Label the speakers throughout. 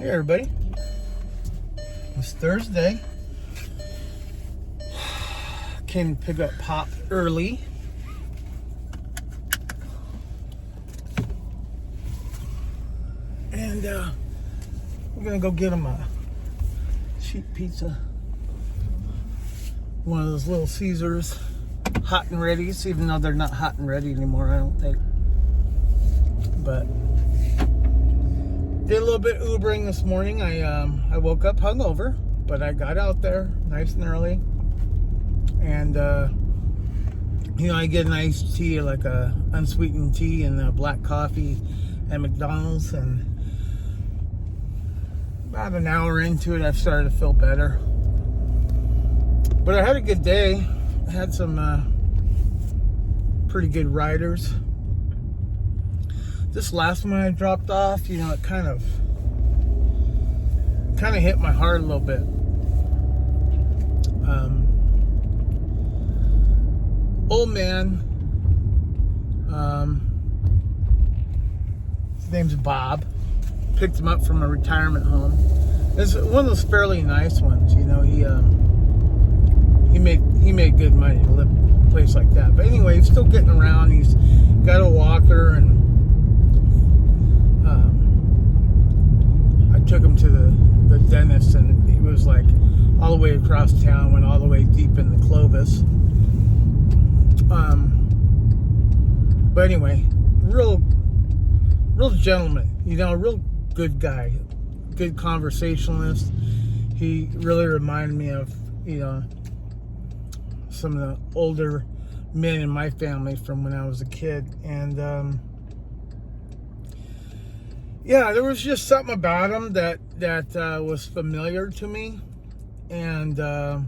Speaker 1: Hey everybody, it's Thursday. Came to pick up Pop early. And we're gonna go get him a cheap pizza. One of those Little Caesars hot and ready's, even though they're not hot and ready anymore, I don't think. But did a little bit Ubering this morning. I woke up hungover, but I got out there nice and early. And I get an iced tea, like a unsweetened tea and a black coffee at McDonald's, and about an hour into it I've started to feel better. But I had a good day. I had some pretty good riders. This last one I dropped off, it kind of hit my heart a little bit. Old man, his name's Bob. Picked him up from a retirement home. It's one of those fairly nice ones, He made good money to live in a place like that. But anyway, he's still getting around. He's got a walker, and I took him to the dentist, and he was like all the way across town, went all the way deep in the Clovis. But anyway, real gentleman, real good guy, good conversationalist. He really reminded me of, some of the older men in my family from when I was a kid. And there was just something about him that was familiar to me, and I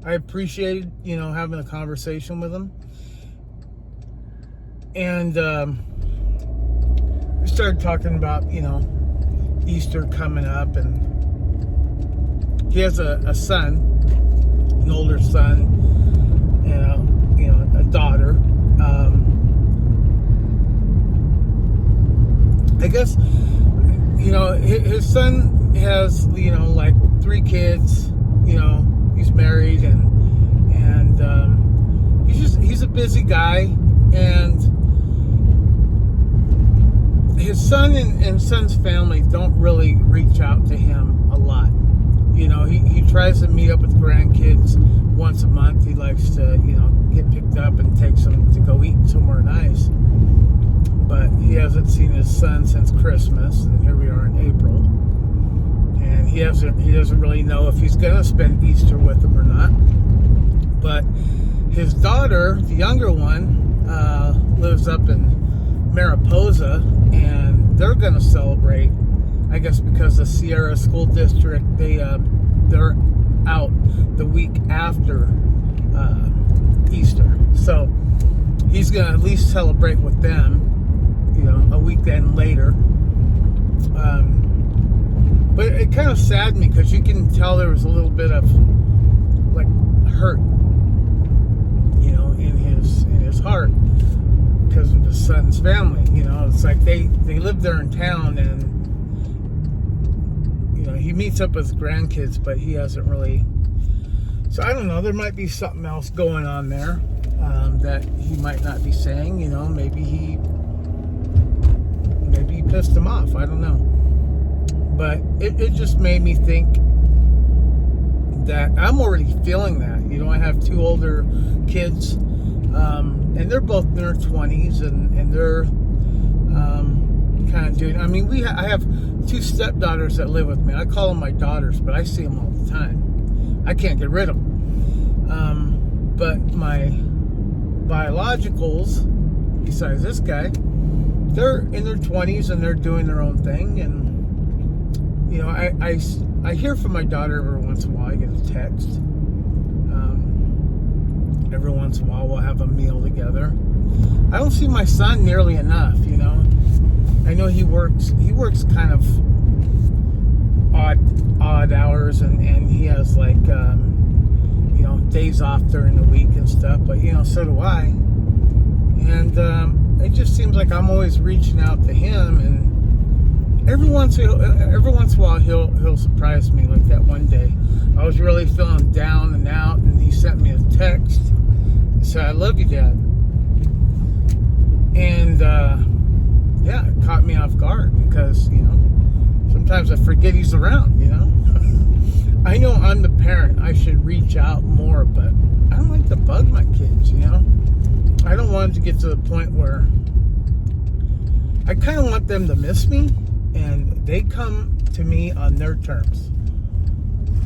Speaker 1: appreciated having a conversation with him. And we started talking about Easter coming up, and he has a son, an older son, and a daughter. I guess his son has like 3 kids. He's married, and he's a busy guy, and his son and son's family don't really reach out to him a lot. He tries to meet up with grandkids once a month. He likes to, get picked up and takes them to go eat somewhere nice. But he hasn't seen his son since Christmas, and here we are in April. And he doesn't really know if he's going to spend Easter with them or not. But his daughter, the younger one, lives up in Mariposa, and they're going to celebrate, I guess, because the Sierra School District, they're out the week after Easter. So he's going to at least celebrate with them, a weekend later. But it kind of saddened me, because you can tell there was a little bit of like hurt, in his heart, because of his son's family. It's like they live there in town, and he meets up with grandkids, but he hasn't really. So I don't know, there might be something else going on there that he might not be saying. Maybe he pissed him off, I don't know. But it just made me think that I'm already feeling that. I have 2 older kids, and they're both in their 20s, and they're kind of doing. I have 2 stepdaughters that live with me. I call them my daughters, but I see them all the time. I can't get rid of them. But my biologicals, besides this guy, they're in their 20s, and they're doing their own thing. And I hear from my daughter every once in a while. I get a text. Every once in a while we'll have a meal together. I don't see my son nearly enough. I know he works kind of odd hours, and he has like days off during the week and stuff, but so do I. And it just seems like I'm always reaching out to him, and every once in a while he'll surprise me. Like that one day, I was really feeling down and out, and he sent me a text. He said, "I love you, Dad." And yeah, it caught me off guard because, you know, sometimes I forget he's around, you know. I know I'm the parent. I should reach out more, but I don't like to bug my kids, you know. I don't want it to get to the point where I kind of want them to miss me and they come to me on their terms,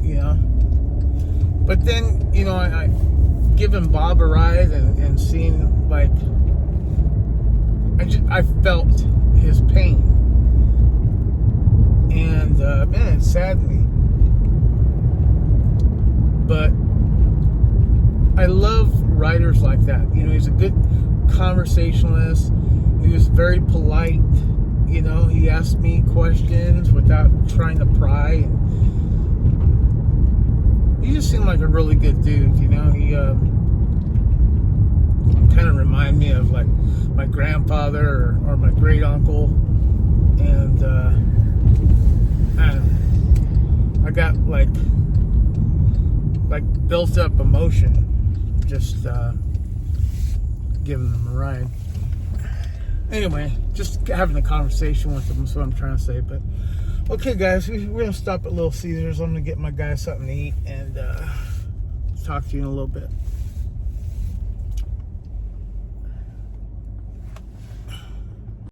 Speaker 1: you know. But then, you know, I giving Bob a ride and seeing, like, I felt his pain. And, man, it saddened me. But I love writers like that. You know, he's a good conversationalist. He was very polite. You know, he asked me questions without trying to pry. And he just seemed like a really good dude, you know. He kind of reminded me of, like, my grandfather or my great uncle. And I got, like built up emotion just giving them a ride. Anyway, just having a conversation with them is what I'm trying to say. But okay, guys, we're gonna stop at Little Caesars. I'm gonna get my guy something to eat and talk to you in a little bit.